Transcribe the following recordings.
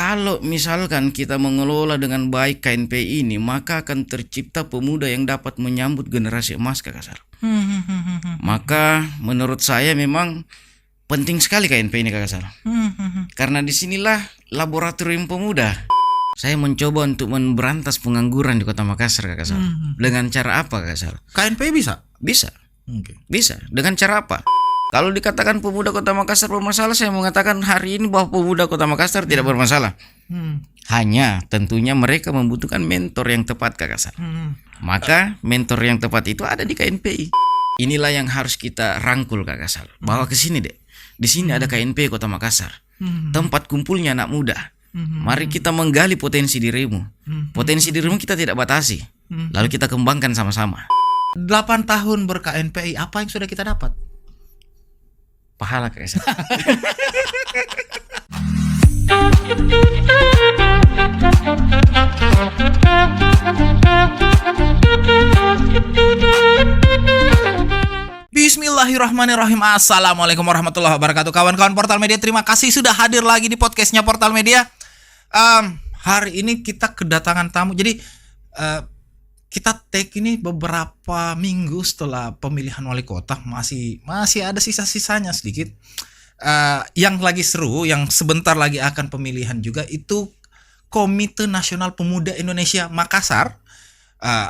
kalau misalkan kita mengelola dengan baik KNPI ini, maka akan tercipta pemuda yang dapat menyambut generasi emas, Kak Kasal. Maka menurut saya memang penting sekali KNPI ini, Kak Kasal. Karena disinilah laboratorium pemuda. Saya mencoba untuk memberantas pengangguran di Kota Makassar, Kak Kasal. Dengan cara apa, Kak Kasal? KNPI bisa? Bisa. Bisa. Dengan cara apa? Kalau dikatakan pemuda Kota Makassar bermasalah, saya mengatakan hari ini bahwa pemuda Kota Makassar tidak bermasalah. Hanya tentunya mereka membutuhkan mentor yang tepat, Kak Kasal. Maka mentor yang tepat itu ada di KNPI. Inilah yang harus kita rangkul, Kak Kasal. Bahwa ke sini deh. Di sini ada KNPI Kota Makassar. Tempat kumpulnya anak muda. Mari kita menggali potensi dirimu. Potensi dirimu kita tidak batasi. Lalu kita kembangkan sama-sama. 8 tahun ber-KNPI, apa yang sudah kita dapat? Pahala, Kak Kasal. Bismillahirrahmanirrahim. Assalamualaikum warahmatullahi wabarakatuh. Kawan-kawan Portal Media, terima kasih sudah hadir lagi di podcastnya Portal Media. Hari ini kita kedatangan tamu. Jadi kita take ini beberapa minggu setelah pemilihan wali kota, masih ada sisa-sisanya sedikit. Yang lagi seru, yang sebentar lagi akan pemilihan juga, itu Komite Nasional Pemuda Indonesia Makassar.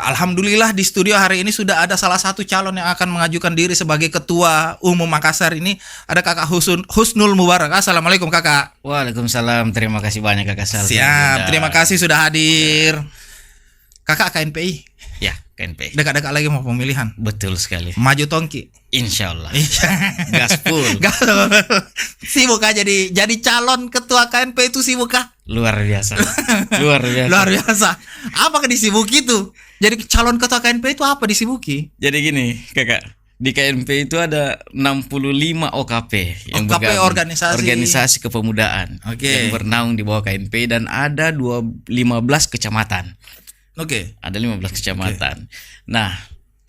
Alhamdulillah di studio hari ini sudah ada salah satu calon yang akan mengajukan diri sebagai Ketua Umum Makassar. Ini ada Kakak Husnul Mubarak. Assalamualaikum, Kakak. Waalaikumsalam. Terima kasih banyak, Kak Kasal. Siap, terima kasih sudah hadir. Kakak KNPI. Ya, KNPI. Dekat-dekat lagi mau pemilihan. Betul sekali. Maju tongki. Insya Allah. Gaspol. Sibuk aja jadi calon ketua KNPI itu sibuk kah? Luar biasa. Luar biasa. Luar biasa. Apakah disibuki itu? Jadi calon ketua KNPI itu apa disibuki? Jadi gini, Kakak. Di KNPI itu ada 65 OKP yang OKP bergabung. organisasi kepemudaan. Oke. Yang bernaung di bawah KNPI, dan ada 15 kecamatan. Oke. Ada 15 kecamatan. Nah,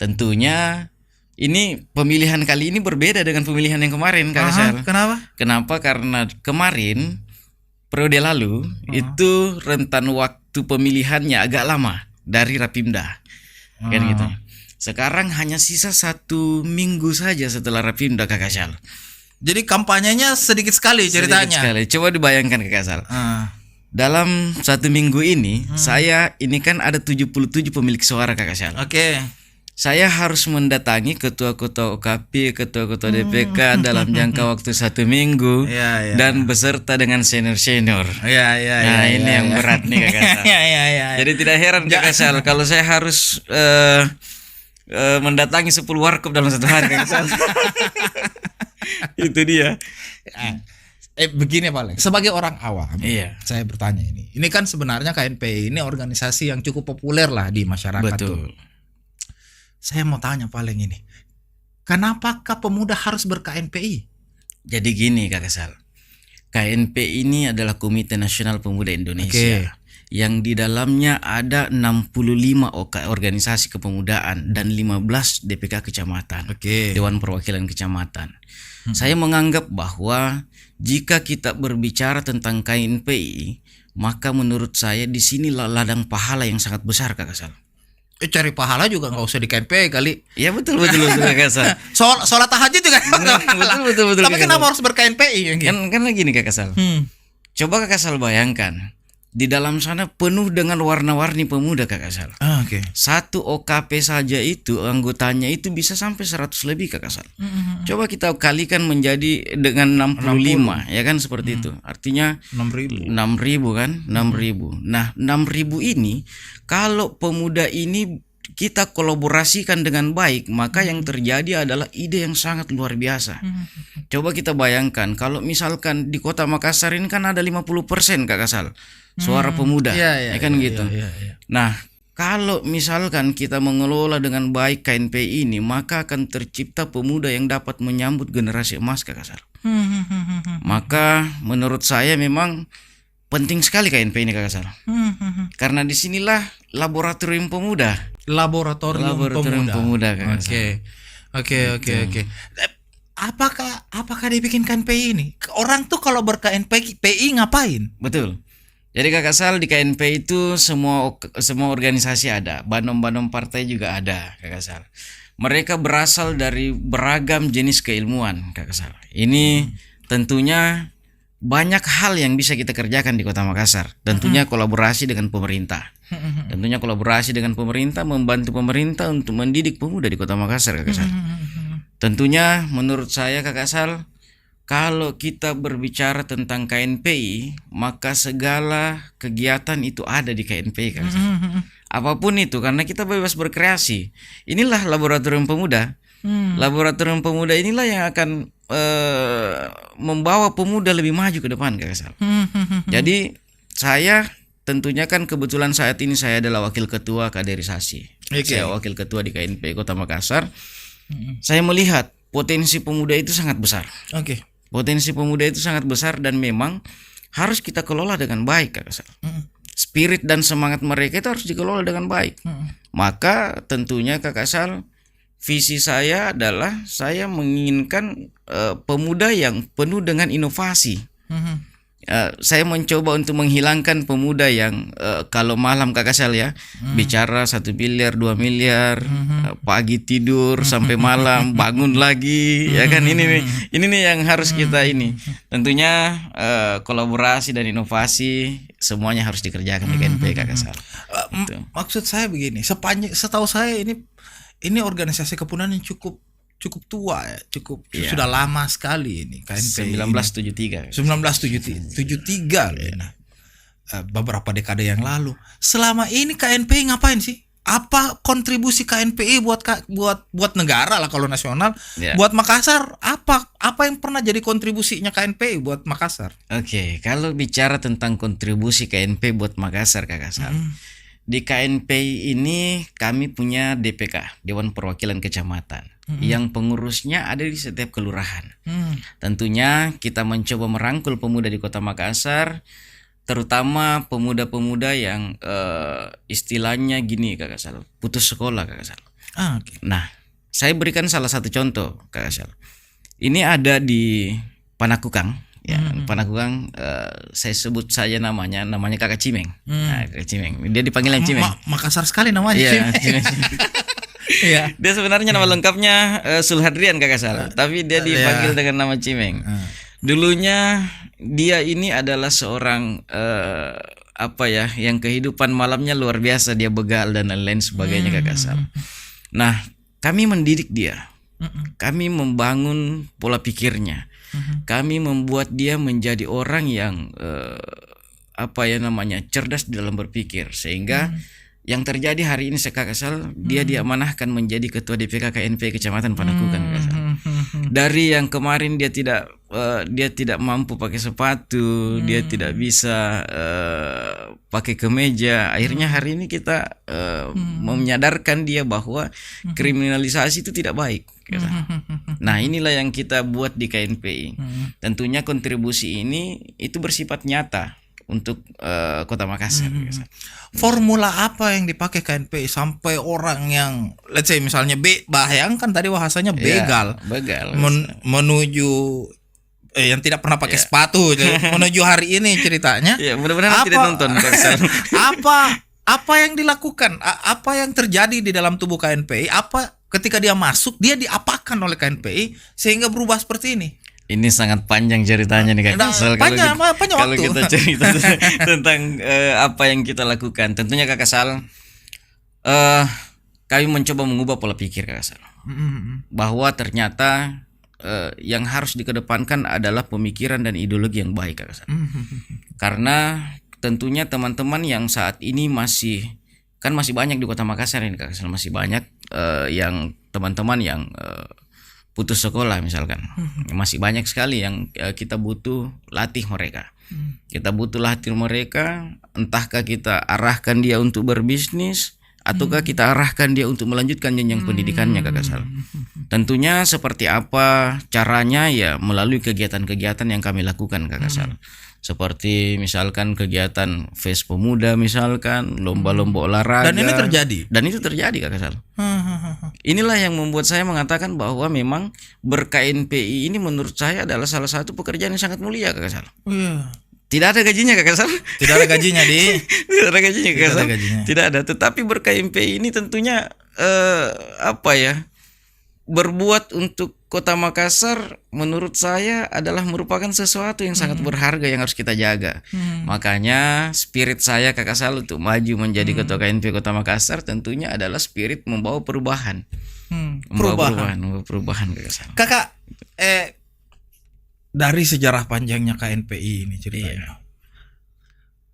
tentunya ini pemilihan kali ini berbeda dengan pemilihan yang kemarin, Kak Kasal. Kenapa? Kenapa? Karena kemarin periode lalu itu rentan waktu pemilihannya agak lama dari Rapimda. Kan gitu. Sekarang hanya sisa 1 minggu saja setelah Rapimda, Kak Kasal. Jadi kampanyenya sedikit sekali ceritanya. Sedikit sekali. Coba dibayangkan, Kak Kasal. Dalam 1 minggu ini, saya ini kan ada 77 pemilik suara, Kak Kasal. Oke. Saya harus mendatangi ketua-ketua OKP, ketua-ketua DPK dalam jangka waktu 1 minggu, dan beserta dengan senior-senior. Nah, ini yang berat nih, Kak Kasal. Jadi tidak heran, Kak Kasal, kalau saya harus mendatangi 10 warkop dalam 1 hari, Kak Kasal. Itu dia. Begini Pak Lex, sebagai orang awam, saya bertanya ini. Ini kan sebenarnya KNPI ini organisasi yang cukup populer lah di masyarakat. Betul. Saya mau tanya paling ini, kenapakah pemuda harus ber-KNPI? Jadi gini, Kak Kasal, KNPI ini adalah Komite Nasional Pemuda Indonesia. Yang di dalamnya ada 65 organisasi kepemudaan dan 15 DPK kecamatan, Dewan Perwakilan Kecamatan. Saya menganggap bahwa jika kita berbicara tentang KNPI, maka menurut saya di sinilah ladang pahala yang sangat besar, Kak Kasal. Cari pahala juga nggak usah di KNPI kali. Ya betul Kak Kasal. Sholat tahajud juga betul. Tapi kenapa harus ber-KNPI? Kan gini, Kak Kasal. Coba Kak Kasal bayangkan, di dalam sana penuh dengan warna-warni pemuda, Kak Kasal. Satu OKP saja itu anggotanya itu bisa sampai 100 lebih, Kak Kasal. Coba kita kalikan menjadi dengan 65, ya kan, seperti itu. Artinya 6.000 kan, 6.000. Nah, 6.000 ini kalau pemuda ini kita kolaborasikan dengan baik, maka yang terjadi adalah ide yang sangat luar biasa. Coba kita bayangkan kalau misalkan di Kota Makassar ini kan ada 50%, Kak Kasal, suara pemuda, ya kan gitu. Nah, kalau misalkan kita mengelola dengan baik KNPI ini, maka akan tercipta pemuda yang dapat menyambut generasi emas, Kak Kasal. Maka menurut saya memang penting sekali KNPI ini, Kak Kasal. Karena disinilah laboratorium pemuda. Laboratorium pemuda, Kak Kasal. Oke. Apakah dibikin KNPI ini? Orang tuh kalau ber-KNPI ngapain? Betul. Jadi Kakak Sal, di KNP itu semua organisasi ada, banom-banom partai juga ada Kakak Sal. Mereka berasal dari beragam jenis keilmuan Kakak Sal. Ini tentunya banyak hal yang bisa kita kerjakan di Kota Makassar. Tentunya kolaborasi dengan pemerintah. Tentunya kolaborasi dengan pemerintah, membantu pemerintah untuk mendidik pemuda di Kota Makassar Kakak Sal. Tentunya menurut saya Kakak Sal, kalau kita berbicara tentang KNPI, maka segala kegiatan itu ada di KNPI Kakak Sal. Apapun itu, karena kita bebas berkreasi. Inilah laboratorium pemuda. Laboratorium pemuda inilah yang akan membawa pemuda lebih maju ke depan Kakak Sal. Jadi saya tentunya kan kebetulan saat ini saya adalah wakil ketua kaderisasi. Saya wakil ketua di KNPI Kota Makassar. Saya melihat potensi pemuda itu sangat besar. Potensi pemuda itu sangat besar dan memang harus kita kelola dengan baik Kakak Sal. Spirit dan semangat mereka itu harus dikelola dengan baik. Maka tentunya Kakak Sal, visi saya adalah saya menginginkan pemuda yang penuh dengan inovasi. Saya mencoba untuk menghilangkan pemuda yang kalau malam Kakak Sal ya, bicara 1 miliar 2 miliar, pagi tidur sampai malam bangun lagi, ya kan. Ini nih yang harus kita ini. Tentunya kolaborasi dan inovasi semuanya harus dikerjakan di KNP Kakak Sal. Maksud saya begini, setahu saya ini organisasi kepemudaan yang cukup tua ya, sudah lama sekali ini KNPI. 1973 loh. Nah, beberapa dekade yang lalu. Selama ini KNPI ngapain sih? Apa kontribusi KNPI buat negara lah kalau nasional? Buat Makassar apa yang pernah jadi kontribusinya KNPI buat Makassar? Kalau bicara tentang kontribusi KNPI buat Makassar Kakak Sal. Di KNPI ini kami punya DPK, Dewan Perwakilan Kecamatan, yang pengurusnya ada di setiap kelurahan. Tentunya kita mencoba merangkul pemuda di Kota Makassar, terutama pemuda-pemuda yang istilahnya gini Kakak Sal, putus sekolah Kakak Sal. Nah, saya berikan salah satu contoh Kakak Sal. Ini ada di Panakukang. Ya, Panakukang, saya sebut saja namanya Kakak Cimeng. Nah, Kakak Cimeng. Dia dipanggil yang Cimeng. Makassar sekali namanya. Cimeng. Dia sebenarnya nama lengkapnya Sulhadrian Kakak Sal, tapi dia dipanggil dengan nama Cimeng. Dulunya dia ini adalah seorang yang kehidupan malamnya luar biasa, dia begal dan lain-lain sebagainya Kakak Sal. Nah, kami mendidik dia. Kami membangun pola pikirnya. Kami membuat dia menjadi orang yang cerdas di dalam berpikir, sehingga yang terjadi hari ini Kakak Sal, dia diamanahkan menjadi ketua DPK KNP Kecamatan Panakukang Kakak Sal. Dari yang kemarin dia tidak mampu pakai sepatu, dia tidak bisa pakai kemeja. Akhirnya hari ini kita menyadarkan dia bahwa kriminalisasi itu tidak baik. Nah, inilah yang kita buat di KNPI. Tentunya kontribusi ini itu bersifat nyata untuk Kota Makassar. Formula apa yang dipakai KNPI sampai orang yang let's say misalnya bayangkan tadi bahasanya begal, menuju yang tidak pernah pakai sepatu menuju hari ini ceritanya. Mudah-mudahan tidak nonton. Apa yang dilakukan? Apa yang terjadi di dalam tubuh KNPI? Apa ketika dia masuk, dia diapakan oleh KNPI sehingga berubah seperti ini? Ini sangat panjang ceritanya nih Kakak Sal. Kalau kita cerita tentang apa yang kita lakukan, tentunya Kakak Sal, kami mencoba mengubah pola pikir Kakak Sal, bahwa ternyata yang harus dikedepankan adalah pemikiran dan ideologi yang baik Kakak Sal. Karena tentunya teman-teman yang saat ini masih banyak di Kota Makassar ini Kakak Sal, masih banyak yang teman-teman yang putus sekolah misalkan. Masih banyak sekali yang kita butuh latih mereka. Kita butuh latih mereka, entahkah kita arahkan dia untuk berbisnis ataukah kita arahkan dia untuk melanjutkan jenjang pendidikannya Kakak Sal. Tentunya seperti apa caranya, ya melalui kegiatan-kegiatan yang kami lakukan Kakak Sal. Seperti misalkan kegiatan FES Pemuda, misalkan lomba-lomba olahraga. Dan ini terjadi. Dan itu terjadi Kakak Sal. Inilah yang membuat saya mengatakan bahwa memang ber-KNPI ini menurut saya adalah salah satu pekerjaan yang sangat mulia Kakak Sal. Tidak ada gajinya Kakak Sal. Tidak ada gajinya di. Tidak ada gajinya Kakak Sal. gajinya. Tidak ada. Tetapi ber-KMPI ini tentunya berbuat untuk Kota Makassar menurut saya adalah merupakan sesuatu yang sangat berharga yang harus kita jaga. Makanya spirit saya Kakak Sal untuk maju menjadi Ketua KNPI Kota Makassar tentunya adalah spirit membawa perubahan. Membawa perubahan Kakak Sal. Kakak dari sejarah panjangnya KNPI ini ceritanya.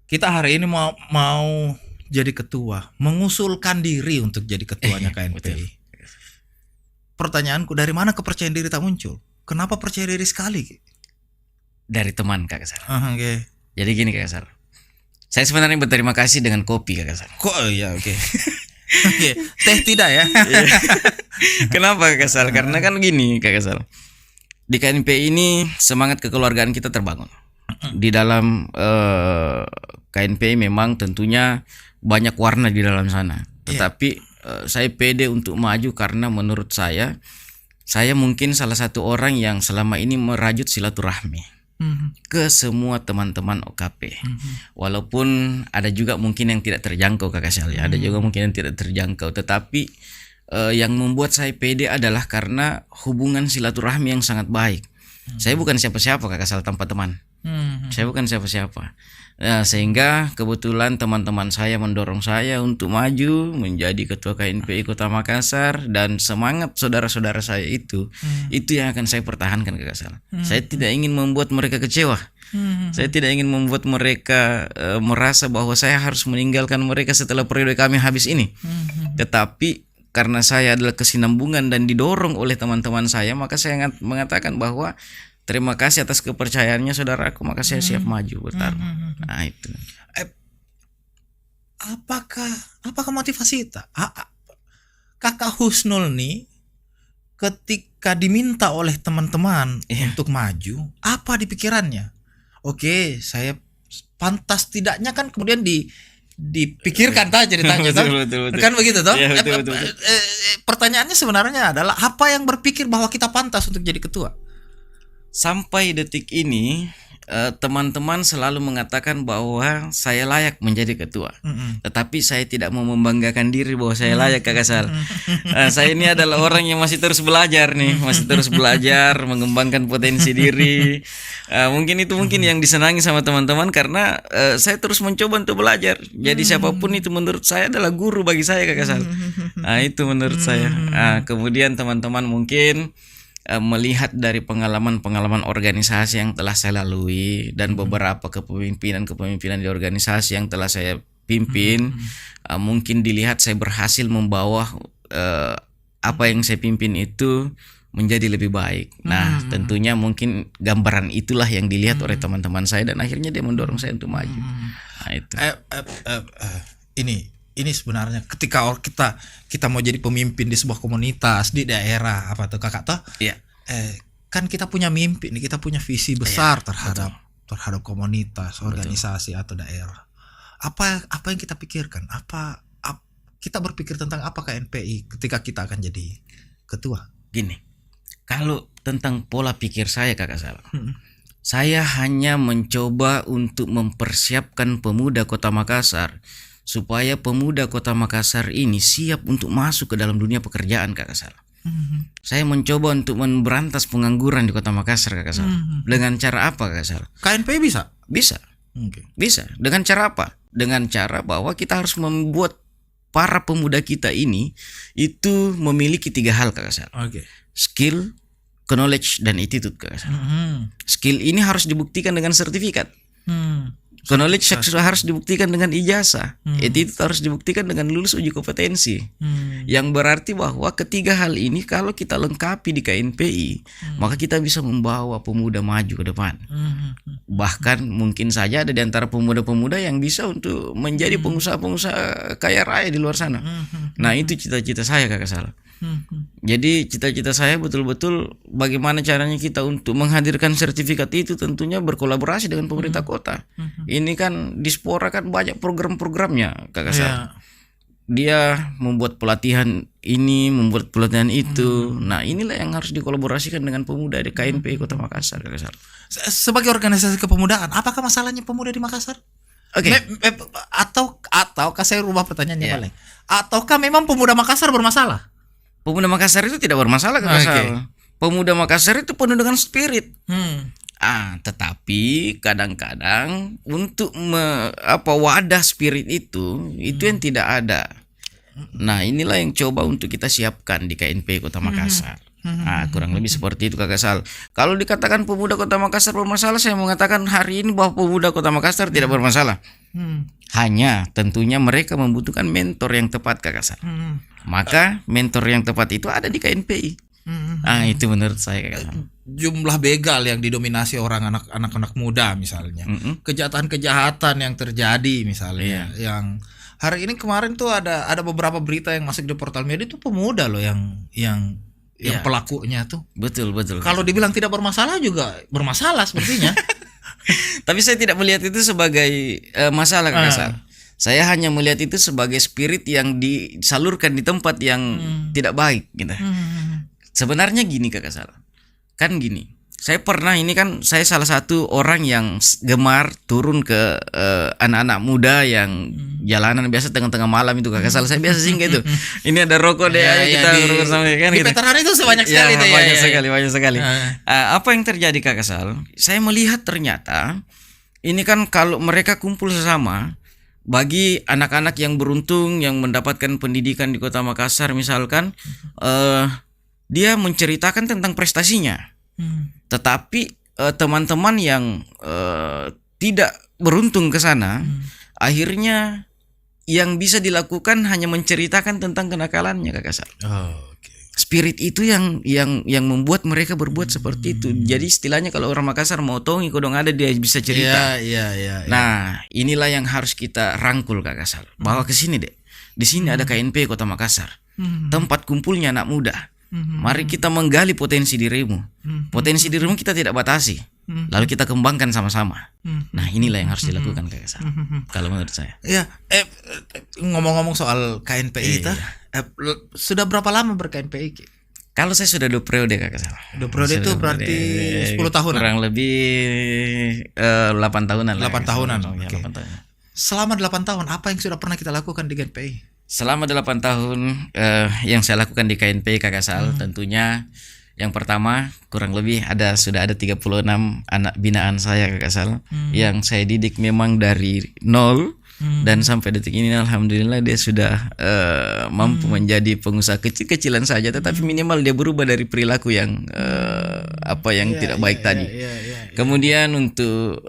Kita hari ini mau jadi ketua, mengusulkan diri untuk jadi ketuanya KNPI. Pertanyaanku, dari mana kepercayaan diri tak muncul? Kenapa percaya diri sekali? Dari teman Kakak Sal. Okay. Jadi gini Kakak Sal. Saya sebenarnya berterima kasih dengan kopi Kakak Sal. Oke. Oke. Teh tidak ya? Kenapa Kakak Sal? Karena kan gini Kakak Sal. Di KNPI ini semangat kekeluargaan kita terbangun. Di dalam KNPI memang tentunya banyak warna di dalam sana. Tetapi saya pede untuk maju karena menurut saya mungkin salah satu orang yang selama ini merajut silaturahmi ke semua teman-teman OKP. Walaupun ada juga mungkin yang tidak terjangkau Kakak Sal, ada juga mungkin yang tidak terjangkau. Tetapi yang membuat saya pede adalah karena hubungan silaturahmi yang sangat baik. Saya bukan siapa-siapa Kakak Sal tanpa teman. Saya bukan siapa-siapa. Nah, sehingga kebetulan teman-teman saya mendorong saya untuk maju menjadi Ketua KNPI Kota Makassar, dan semangat saudara-saudara saya itu yang akan saya pertahankan Kakak Sal. Saya tidak ingin membuat mereka kecewa. Saya tidak ingin membuat mereka merasa bahwa saya harus meninggalkan mereka setelah periode kami habis ini. Tetapi karena saya adalah kesinambungan dan didorong oleh teman-teman saya, maka saya mengatakan bahwa terima kasih atas kepercayaannya saudaraku, maka saya siap maju bertarung. Nah itu. Apakah motivasi itu? Kakak Husnul nih ketika diminta oleh teman-teman untuk maju, apa di pikirannya? Oke, saya pantas tidaknya kan kemudian dipikirkan ceritanya betul. Kan begitu toh? Ya, betul. Pertanyaannya sebenarnya adalah apa yang berpikir bahwa kita pantas untuk jadi ketua? Sampai detik ini teman-teman selalu mengatakan bahwa saya layak menjadi ketua. Tetapi saya tidak mau membanggakan diri bahwa saya layak Kakak Sal. Saya ini adalah orang yang masih terus belajar nih, masih terus belajar mengembangkan potensi diri. Mungkin yang disenangi sama teman-teman karena saya terus mencoba untuk belajar. Jadi siapapun itu menurut saya adalah guru bagi saya Kakak Sal. Nah, itu menurut saya. Kemudian teman-teman mungkin melihat dari pengalaman organisasi yang telah saya lalui dan beberapa kepemimpinan di organisasi yang telah saya pimpin, mungkin dilihat saya berhasil membawa apa yang saya pimpin itu menjadi lebih baik. Nah, tentunya mungkin gambaran itulah yang dilihat oleh teman-teman saya dan akhirnya dia mendorong saya untuk maju. Nah, itu. Ini sebenarnya ketika kita mau jadi pemimpin di sebuah komunitas di daerah apa tuh Kakak toh? Iya. Kan kita punya mimpi nih, kita punya visi besar terhadap komunitas, organisasi atau daerah. Apa yang kita pikirkan? Kita berpikir tentang apa KNPI ketika kita akan jadi ketua? Gini. Kalau tentang pola pikir saya Kakak Sal. Saya hanya mencoba untuk mempersiapkan pemuda Kota Makassar supaya pemuda Kota Makassar ini siap untuk masuk ke dalam dunia pekerjaan Kakak Sal. Saya mencoba untuk memberantas pengangguran di Kota Makassar Kakak Sal. Dengan cara apa Kakak Sal? KNPI bisa? Bisa. Bisa. Dengan cara apa? Dengan cara bahwa kita harus membuat para pemuda kita ini itu memiliki 3 hal Kakak Sal. Skill, knowledge, dan attitude Kakak Sal. Skill ini harus dibuktikan dengan sertifikat. Knowledge harus dibuktikan dengan ijazah. Attitude harus dibuktikan dengan lulus uji kompetensi. Yang berarti bahwa ketiga hal ini kalau kita lengkapi di KNPI, maka kita bisa membawa pemuda maju ke depan. Bahkan mungkin saja ada di antara pemuda-pemuda yang bisa untuk menjadi pengusaha-pengusaha kaya raya di luar sana. Nah, itu cita-cita saya Kakak Sal. Jadi cita-cita saya betul-betul bagaimana caranya kita untuk menghadirkan sertifikat itu tentunya berkolaborasi dengan pemerintah kota. Ini kan Dispora kan banyak program-programnya Kakak Sal. dia membuat pelatihan ini, membuat pelatihan itu. Nah, inilah yang harus dikolaborasikan dengan pemuda di KNPI Kota Makassar, Kak Sal. Sebagai organisasi kepemudaan, apakah masalahnya pemuda di Makassar? Oke. Ataukah saya rubah pertanyaannya paling? Ataukah memang pemuda Makassar bermasalah? Pemuda Makassar itu tidak bermasalah, Kak Sal. Pemuda Makassar itu penuh dengan spirit. Tetapi kadang-kadang untuk wadah spirit itu yang tidak ada. Nah, inilah yang coba untuk kita siapkan di KNPI Kota Makassar. Kurang lebih seperti itu, Kak Sal. Kalau dikatakan pemuda Kota Makassar bermasalah, saya mengatakan hari ini bahwa pemuda Kota Makassar tidak bermasalah. Hanya tentunya mereka membutuhkan mentor yang tepat, Kak Sal. Maka mentor yang tepat itu ada di KNPI. Itu menurut saya, Kak Sal. Jumlah begal yang didominasi orang anak-anak muda misalnya, kejahatan-kejahatan yang terjadi misalnya, yang hari ini kemarin tuh ada beberapa berita yang masuk di portal media itu pemuda loh yang pelakunya tuh. Betul. Kalau dibilang tidak bermasalah juga bermasalah sepertinya. Tapi saya tidak melihat itu sebagai masalah, Kak Sal. Saya hanya melihat itu sebagai spirit yang disalurkan di tempat yang tidak baik gitu. Sebenarnya gini, Kak Sal. Kan gini, saya pernah, ini kan saya salah satu orang yang gemar turun ke anak-anak muda yang jalanan biasa tengah-tengah malam itu, Kak Sal. Saya biasa singgah itu. Ini ada rokok deh, ayo kita bersama kan di gitu. Veteran itu sebanyak sekali deh. Banyak sekali. Apa yang terjadi, Kak Sal? Saya melihat ternyata ini kan kalau mereka kumpul sesama, bagi anak-anak yang beruntung yang mendapatkan pendidikan di Kota Makassar misalkan, dia menceritakan tentang prestasinya. Tetapi teman-teman yang tidak beruntung ke sana, akhirnya yang bisa dilakukan hanya menceritakan tentang kenakalannya, Kak Sal. Spirit itu yang membuat mereka berbuat seperti itu. Jadi istilahnya kalau orang Makassar mau tongi kodong ada, dia bisa cerita. Nah, inilah yang harus kita rangkul, Kak Sal. Bahwa ke sini deh. Di sini ada KNP Kota Makassar. Tempat kumpulnya anak muda. Mari kita menggali potensi dirimu. Potensi dirimu kita tidak batasi. Lalu kita kembangkan sama-sama. Nah, inilah yang harus dilakukan, Kak Sal. Kalau menurut saya. Ya, ngomong-ngomong soal KNPI kita, sudah berapa lama ber-KNPI? Kalau saya sudah 2 periode, Kak Sal. 2 periode itu berarti 10 tahun. Kurang lebih 8 tahunan. 8 tahunan. Okay. 8 tahun. Selama 8 tahun, apa yang sudah pernah kita lakukan di KNPI? Selama 8 tahun yang saya lakukan di KNPI, Kak Sal, tentunya yang pertama kurang lebih sudah ada 36 anak binaan saya, Kak Sal, yang saya didik memang dari nol. Dan sampai detik ini alhamdulillah dia sudah mampu menjadi pengusaha kecil-kecilan saja, tetapi minimal dia berubah dari perilaku yang tidak baik tadi. Kemudian untuk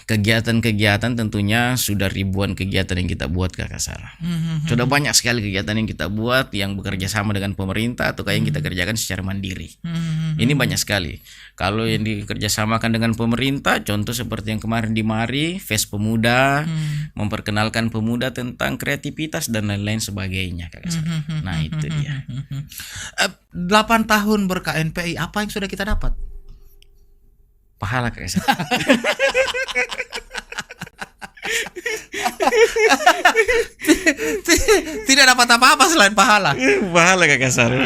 kegiatan-kegiatan tentunya sudah ribuan kegiatan yang kita buat, Kak Sal. Sudah banyak sekali kegiatan yang kita buat yang bekerja sama dengan pemerintah atau yang kita kerjakan secara mandiri. Ini banyak sekali. Kalau yang dikerjasamakan dengan pemerintah, contoh seperti yang kemarin di Mari, Fest Pemuda, memperkenalkan pemuda tentang kreativitas dan lain-lain sebagainya, Kak Sal. Nah, itu dia. 8 tahun ber-KNPI, apa yang sudah kita dapat? Pahala, Kak Sal. Tidak dapat apa-apa selain pahala. Pahala, Kak Sal.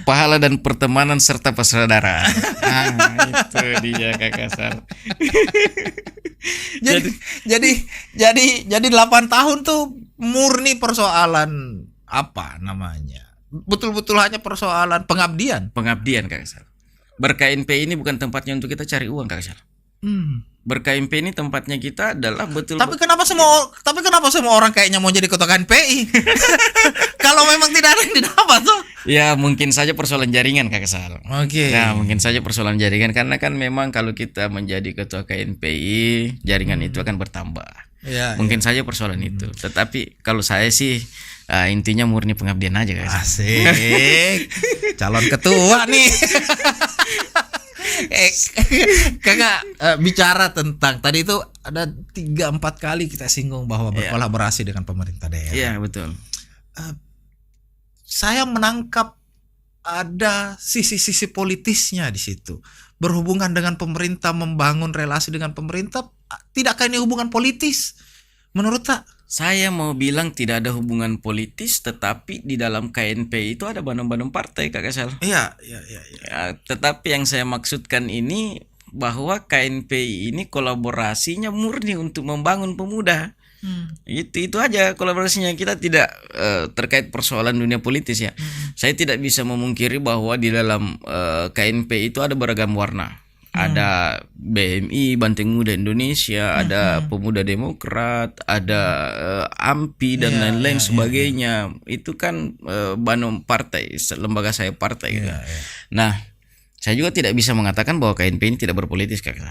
Pahala dan pertemanan serta persaudaraan. Itu dia, Kak Sal. Jadi 8 tahun tuh murni persoalan apa namanya? Betul-betul hanya persoalan pengabdian. Pengabdian, Kak Sal. Ber-KNPI ini bukan tempatnya untuk kita cari uang, Kak Sal. Ber-KNPI ini tempatnya kita adalah Tapi kenapa semua orang kayaknya mau jadi ketua KNPI? Kalau memang tidak ada yang didapat tuh. Ya mungkin saja persoalan jaringan, Kak Sal. Oke. Nah, mungkin saja persoalan jaringan karena kan memang kalau kita menjadi ketua KNPI, jaringan itu akan bertambah. Mungkin saja persoalan itu. Tetapi kalau saya sih intinya murni pengabdian aja, Kak Sal. Asik. Calon ketua nih. Kakak bicara tentang tadi itu ada 3-4 kali kita singgung bahwa berkolaborasi dengan pemerintah daerah. Iya, betul. Saya menangkap ada sisi-sisi politisnya di situ. Berhubungan dengan pemerintah, membangun relasi dengan pemerintah, tidakkah ini hubungan politis? Menurut tak? Saya mau bilang tidak ada hubungan politis, tetapi di dalam KNP itu ada bandung-bandung partai Kak Kasal. Iya. Ya, tetapi yang saya maksudkan ini bahwa KNPI ini kolaborasinya murni untuk membangun pemuda. Itu aja kolaborasinya. Kita tidak terkait persoalan dunia politis ya. Saya tidak bisa memungkiri bahwa di dalam KNP itu ada beragam warna. Ada BMI Banteng Muda Indonesia, ada Pemuda Demokrat, ada AMPI dan lain-lain sebagainya. Itu kan bandung partai, lembaga saya partai gitu. Nah, saya juga tidak bisa mengatakan bahwa KNP ini tidak berpolitis Kak.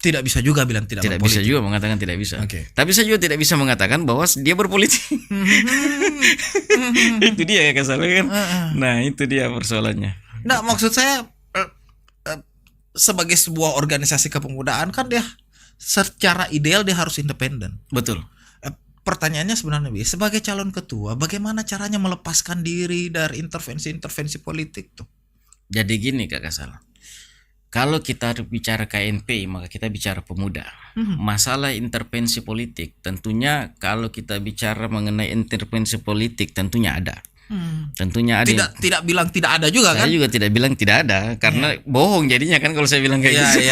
Tidak bisa juga bilang tidak bisa juga mengatakan tidak bisa. Tapi saya juga tidak bisa mengatakan bahwa dia berpolitik. Itu dia Kak Kasal kan. Nah, itu dia persoalannya. Nah, maksud saya sebagai sebuah organisasi kepemudaan kan dia secara ideal dia harus independen. Betul. Pertanyaannya sebenarnya sebagai calon ketua bagaimana caranya melepaskan diri dari intervensi politik tuh? Jadi gini Kak Kasal. Kalau kita bicara KNP maka kita bicara pemuda. Masalah intervensi politik tentunya kalau kita bicara mengenai intervensi politik tentunya ada. Tentunya ada. Tidak bilang tidak ada juga saya kan? Saya juga tidak bilang tidak ada karena bohong jadinya kan kalau saya bilang kayak gitu.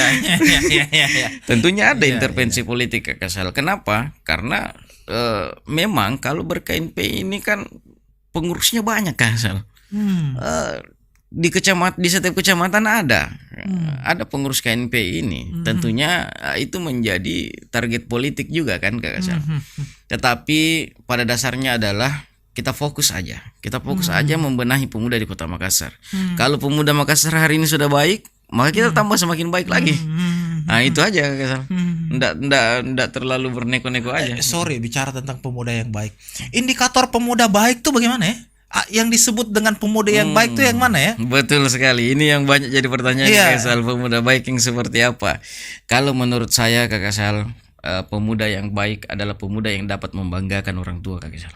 Tentunya ada intervensi politik Kak Kasal. Kenapa? Karena memang kalau ber-KNP ini kan pengurusnya banyak Kak Kasal. Di setiap kecamatan ada pengurus KNP ini. Tentunya itu menjadi target politik juga kan Kak Kasal. Tetapi pada dasarnya adalah kita fokus aja membenahi pemuda di Kota Makassar. Kalau pemuda Makassar hari ini sudah baik, maka kita tambah semakin baik lagi. Nah itu aja Kak Kasal. Nggak terlalu berneko-neko aja. Sorry, bicara tentang pemuda yang baik. Indikator pemuda baik tuh bagaimana ya? Yang disebut dengan pemuda yang baik tuh yang mana ya? Betul sekali. Ini yang banyak jadi pertanyaan Kak Kasal. Pemuda baik yang seperti apa? Kalau menurut saya Kak Kasal, pemuda yang baik adalah pemuda yang dapat membanggakan orang tua Kak Kasal.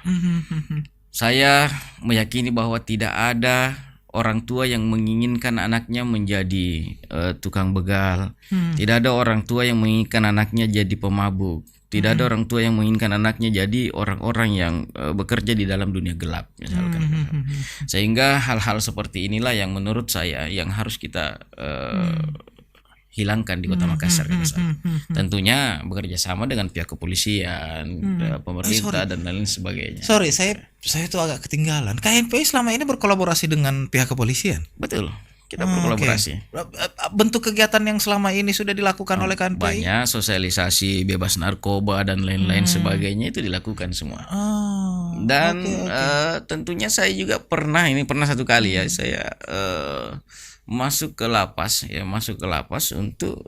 Saya meyakini bahwa tidak ada orang tua yang menginginkan anaknya menjadi tukang begal. Tidak ada orang tua yang menginginkan anaknya jadi pemabuk. Tidak ada orang tua yang menginginkan anaknya jadi orang-orang yang bekerja di dalam dunia gelap misalkan. Sehingga hal-hal seperti inilah yang menurut saya yang harus kita hilangkan di Kota Makassar. Tentunya bekerja sama dengan pihak kepolisian, pemerintah dan lain sebagainya. Sorry, saya tuh agak ketinggalan. KNPI selama ini berkolaborasi dengan pihak kepolisian. Betul. Kita berkolaborasi. Bentuk kegiatan yang selama ini sudah dilakukan oleh KNPI? Banyak sosialisasi bebas narkoba dan lain-lain sebagainya itu dilakukan semua. Dan tentunya saya juga pernah satu kali ya saya masuk ke lapas untuk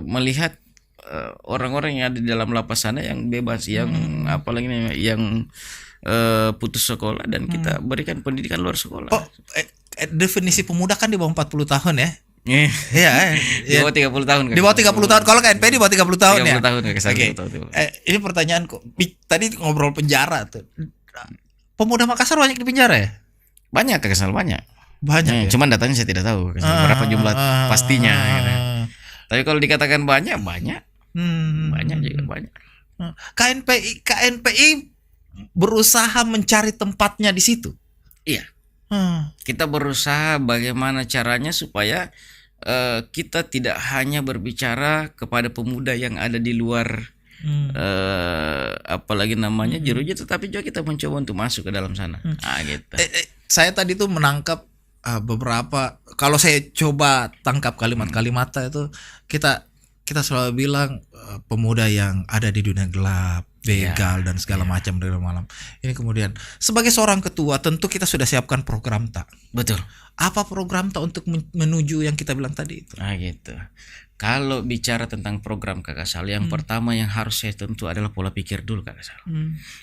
melihat orang-orang yang ada di dalam lapas sana yang bebas, yang apalagi yang putus sekolah dan kita berikan pendidikan luar sekolah. Definisi pemuda kan di bawah 40 tahun ya? Di bawah 30 tahun. Di bawah 30 tahun. Kalau KNP di bawah 30 tahun 30 ya? tahun. Ini pertanyaan kok. Tadi ngobrol penjara tuh. Pemuda Makassar banyak di penjara ya? Banyak Kak Kasal, banyak. Ya? Cuman datanya saya tidak tahu berapa jumlah pastinya gitu. Tapi kalau dikatakan banyak juga banyak. KNPI berusaha mencari tempatnya di situ. Iya. Kita berusaha bagaimana caranya supaya kita tidak hanya berbicara kepada pemuda yang ada di luar apalagi namanya jeruji, tetapi juga kita mencoba untuk masuk ke dalam sana. Gitu. Saya tadi tuh menangkap beberapa, kalau saya coba tangkap kalimat-kalimatnya itu kita selalu bilang pemuda yang ada di dunia gelap, begal dan segala macam dari malam. Ini kemudian sebagai seorang ketua tentu kita sudah siapkan program tak? Betul. Apa program tak untuk menuju yang kita bilang tadi itu? Gitu. Kalau bicara tentang program Kak Kasal, yang pertama yang harus saya tentu adalah pola pikir dulu Kak Kasal.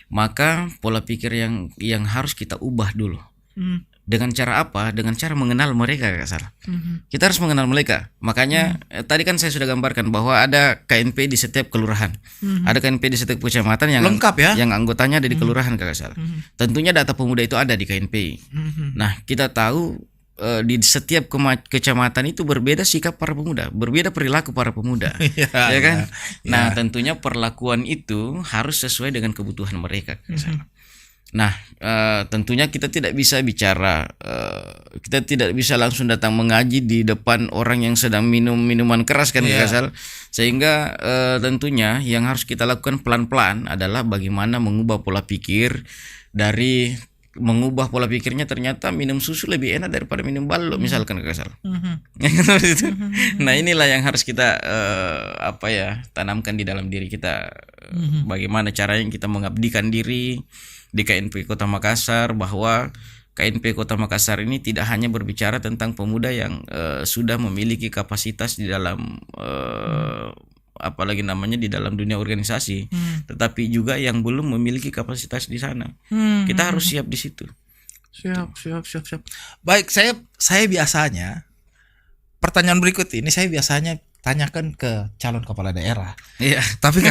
Maka pola pikir yang harus kita ubah dulu. Dengan cara apa? Dengan cara mengenal mereka Kak Kasal. Kita harus mengenal mereka. Makanya tadi kan saya sudah gambarkan bahwa ada KNP di setiap kelurahan. Ada KNP di setiap kecamatan yang lengkap ya. Yang anggotanya ada di kelurahan Kak Kasal. Tentunya data pemuda itu ada di KNP. Nah, kita tahu di setiap kecamatan itu berbeda sikap para pemuda, berbeda perilaku para pemuda, ya kan? Nah, tentunya perlakuan itu harus sesuai dengan kebutuhan mereka. Nah, tentunya kita tidak bisa bicara, kita tidak bisa langsung datang mengaji di depan orang yang sedang minum minuman keras kan, Kasal. Sehingga tentunya yang harus kita lakukan pelan-pelan adalah bagaimana mengubah pola pikir. Dari mengubah pola pikirnya, ternyata minum susu lebih enak daripada minum ballo misalkan, Kasal. Nah, inilah yang harus kita tanamkan di dalam diri kita. Bagaimana caranya kita mengabdikan diri di KNP Kota Makassar, bahwa KNP Kota Makassar ini tidak hanya berbicara tentang pemuda yang sudah memiliki kapasitas di dalam apalagi namanya di dalam dunia organisasi, tetapi juga yang belum memiliki kapasitas di sana. Kita harus siap di situ. Siap. Baik, saya biasanya pertanyaan berikut ini saya biasanya tanyakan ke calon kepala daerah. Iya. Tapi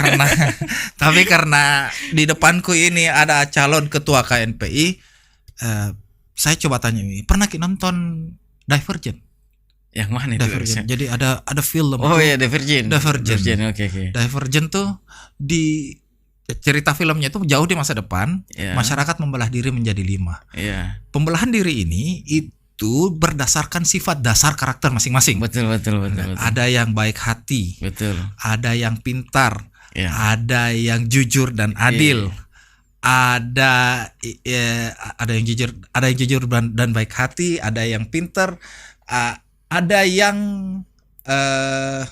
karena di depanku ini ada calon ketua KNPI, saya coba tanya ini, pernah nonton Divergent? Yang mana itu? Divergent. Jadi ada film. Oh iya, Divergent. Oke. Divergent tuh di cerita filmnya itu jauh di masa depan, masyarakat membelah diri menjadi 5. Pembelahan diri ini itu berdasarkan sifat dasar karakter masing-masing. Betul. Ada yang baik hati. Betul. Ada yang pintar. Ada yang jujur dan adil. Ada yang jujur dan baik hati, ada yang pintar, ada yang 3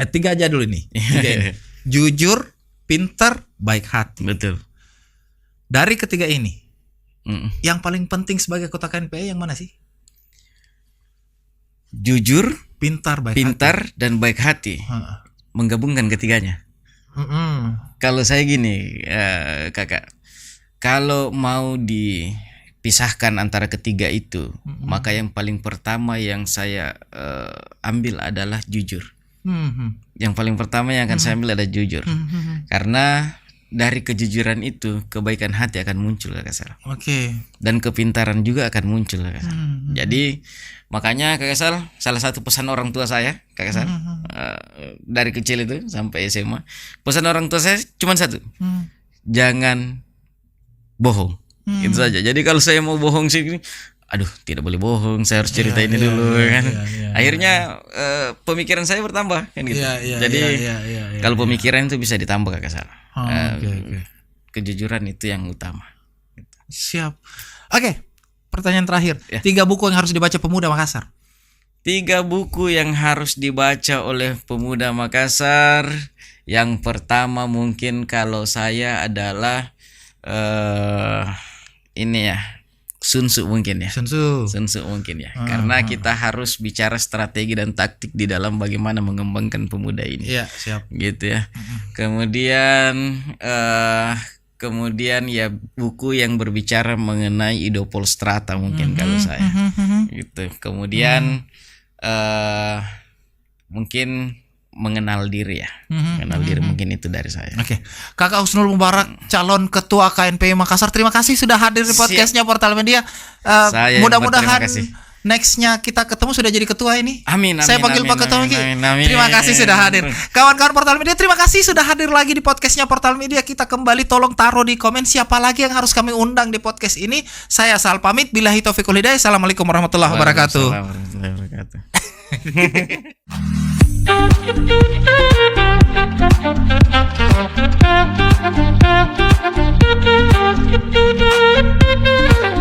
aja dulu nih. 3 ini. Jujur, pintar, baik hati. Betul. Dari ketiga ini, yang paling penting sebagai kota KNPI yang mana sih? Jujur, pintar, dan baik hati. Menggabungkan ketiganya. Kalau saya gini, kakak, kalau mau dipisahkan antara ketiga itu, maka yang paling pertama yang saya ambil adalah jujur. Yang paling pertama yang akan saya ambil adalah jujur. Karena dari kejujuran itu kebaikan hati akan muncul, Kakak Sal. Dan kepintaran juga akan muncul, Kakak Sal. Jadi makanya Kakak Sal, salah satu pesan orang tua saya, Kakak Sal, dari kecil itu sampai SMA, pesan orang tua saya cuma satu, jangan bohong. Itu saja. Jadi kalau saya mau bohong sih, aduh, tidak boleh bohong, saya harus cerita ini dulu kan. Akhirnya pemikiran saya bertambah kan gitu. Jadi kalau pemikiran itu bisa ditambah, Kakak Sal. Kejujuran itu yang utama. Siap. Oke, pertanyaan terakhir. 3 buku yang harus dibaca pemuda Makassar. 3 buku yang harus dibaca oleh pemuda Makassar. Yang pertama mungkin kalau saya adalah ini ya, Sun Tzu mungkin ya. Sun Tzu mungkin ya. Karena kita harus bicara strategi dan taktik di dalam bagaimana mengembangkan pemuda ini. Iya, siap. Gitu ya. Kemudian ya buku yang berbicara mengenai Idopol Strata mungkin kalau saya. Gitu. Kemudian mungkin mengenal diri ya. Mengenal diri mungkin itu dari saya. Oke. Kakak Husnul Mubarak, calon ketua KNPI Makassar, terima kasih sudah hadir di podcastnya Portal Media. Mudah-mudahan nextnya kita ketemu sudah jadi ketua ini. Amin. Saya panggil Pak Ketua lagi. Terima kasih sudah hadir. Kawan-kawan Portal Media, terima kasih sudah hadir lagi di podcastnya Portal Media. Kita kembali, tolong taruh di komen siapa lagi yang harus kami undang di podcast ini. Saya Sal pamit. Billahi taufiq wal hidayah. Assalamualaikum warahmatullahi wabarakatuh. Thank you.